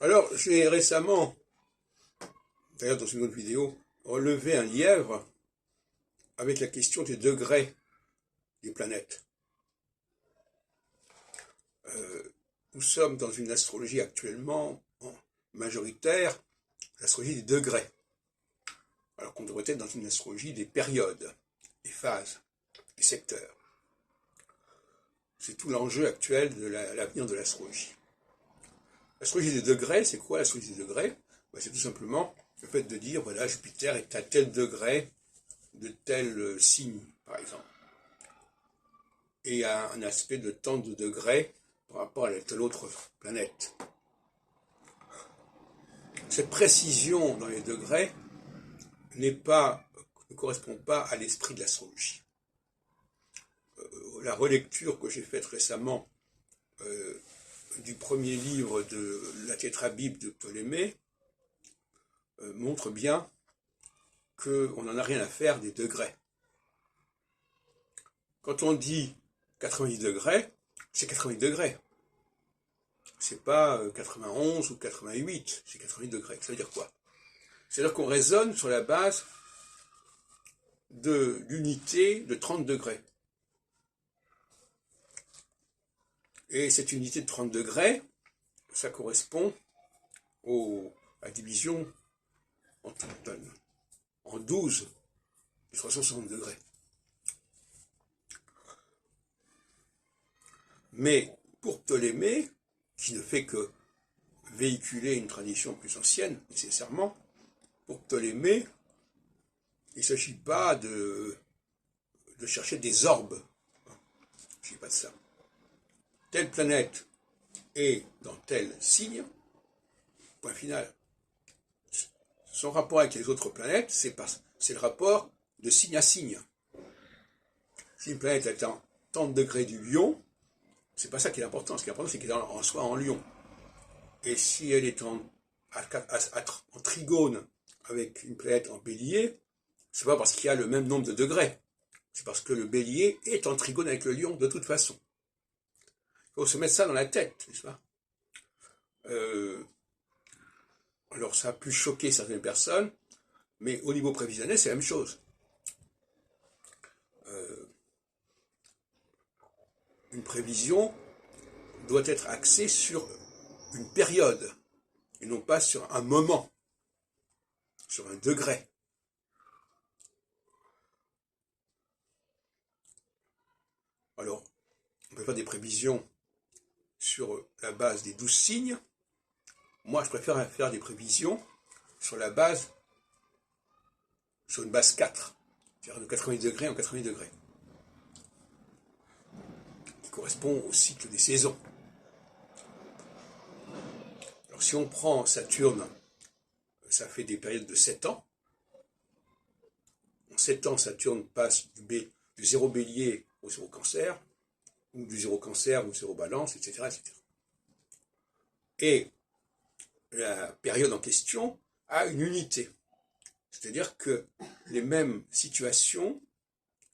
Alors, j'ai récemment, d'ailleurs dans une autre vidéo, relevé un lièvre avec la question des degrés des planètes. Nous sommes dans une astrologie actuellement majoritaire, l'astrologie des degrés, alors qu'on devrait être dans une astrologie des périodes, des phases, des secteurs. C'est tout l'enjeu actuel de l'avenir de l'astrologie. L'astrologie des degrés, c'est quoi l'astrologie des degrés? C'est tout simplement le fait de dire, voilà, Jupiter est à tel degré de tel signe, par exemple. Et a un aspect de tant de degrés par rapport à telle autre planète. Cette précision dans les degrés ne correspond pas à l'esprit de l'astrologie. La relecture que j'ai faite récemment du premier livre de la Tétrabible de Ptolémée montre bien qu'on n'en a rien à faire des degrés. Quand on dit 90 degrés, c'est 90 degrés. C'est pas 91 ou 88, c'est 90 degrés. Ça veut dire quoi? C'est-à-dire qu'on raisonne sur la base de l'unité de 30 degrés. Et cette unité de 30 degrés, ça correspond à la division en 12 de 360 degrés. Mais pour Ptolémée, qui ne fait que véhiculer une tradition plus ancienne, nécessairement, pour Ptolémée, il ne s'agit pas de chercher des orbes. Il ne s'agit pas de ça. Telle planète est dans tel signe, point final. Son rapport avec les autres planètes, c'est le rapport de signe à signe. Si une planète est en tant de degrés du lion, c'est pas ça qui est important. Ce qui est important, c'est qu'elle soit en lion. Et si elle est en trigone avec une planète en bélier, c'est pas parce qu'il y a le même nombre de degrés. C'est parce que le bélier est en trigone avec le lion de toute façon. Il faut se mettre ça dans la tête, n'est-ce pas? Alors ça a pu choquer certaines personnes, mais au niveau prévisionnel, c'est la même chose. Une prévision doit être axée sur une période, et non pas sur un moment, sur un degré. Alors, on peut faire des prévisions sur la base des 12 signes. Moi, je préfère faire des prévisions sur une base 4, c'est-à-dire de 90 degrés en 90 degrés, qui correspond au cycle des saisons. Alors, si on prend Saturne, ça fait des périodes de 7 ans. En 7 ans, Saturne passe du 0 bélier au 0 cancer, ou du 0 cancer au 0 balance, etc., etc. Et la période en question a une unité. C'est-à-dire que les mêmes situations,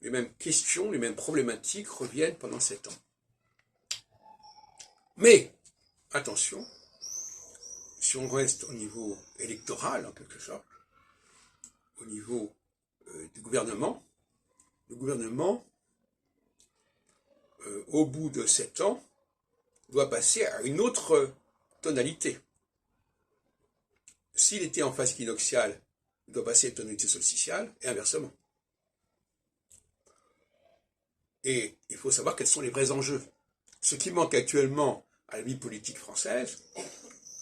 les mêmes questions, les mêmes problématiques reviennent pendant 7 ans. Mais, attention, si on reste au niveau électoral, en quelque sorte, au niveau du gouvernement, le gouvernement, au bout de 7 ans, doit passer à une autre tonalité. S'il était en phase équinoxiale, il doit passer à une tonalité solsticiale, et inversement. Et il faut savoir quels sont les vrais enjeux. Ce qui manque actuellement à la vie politique française,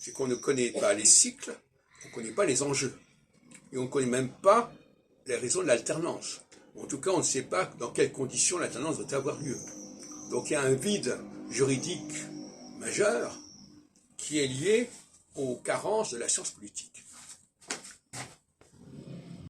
c'est qu'on ne connaît pas les cycles, on ne connaît pas les enjeux. Et on ne connaît même pas les raisons de l'alternance. En tout cas, on ne sait pas dans quelles conditions l'alternance doit avoir lieu. Donc il y a un vide juridique majeur qui est lié aux carences de la science politique.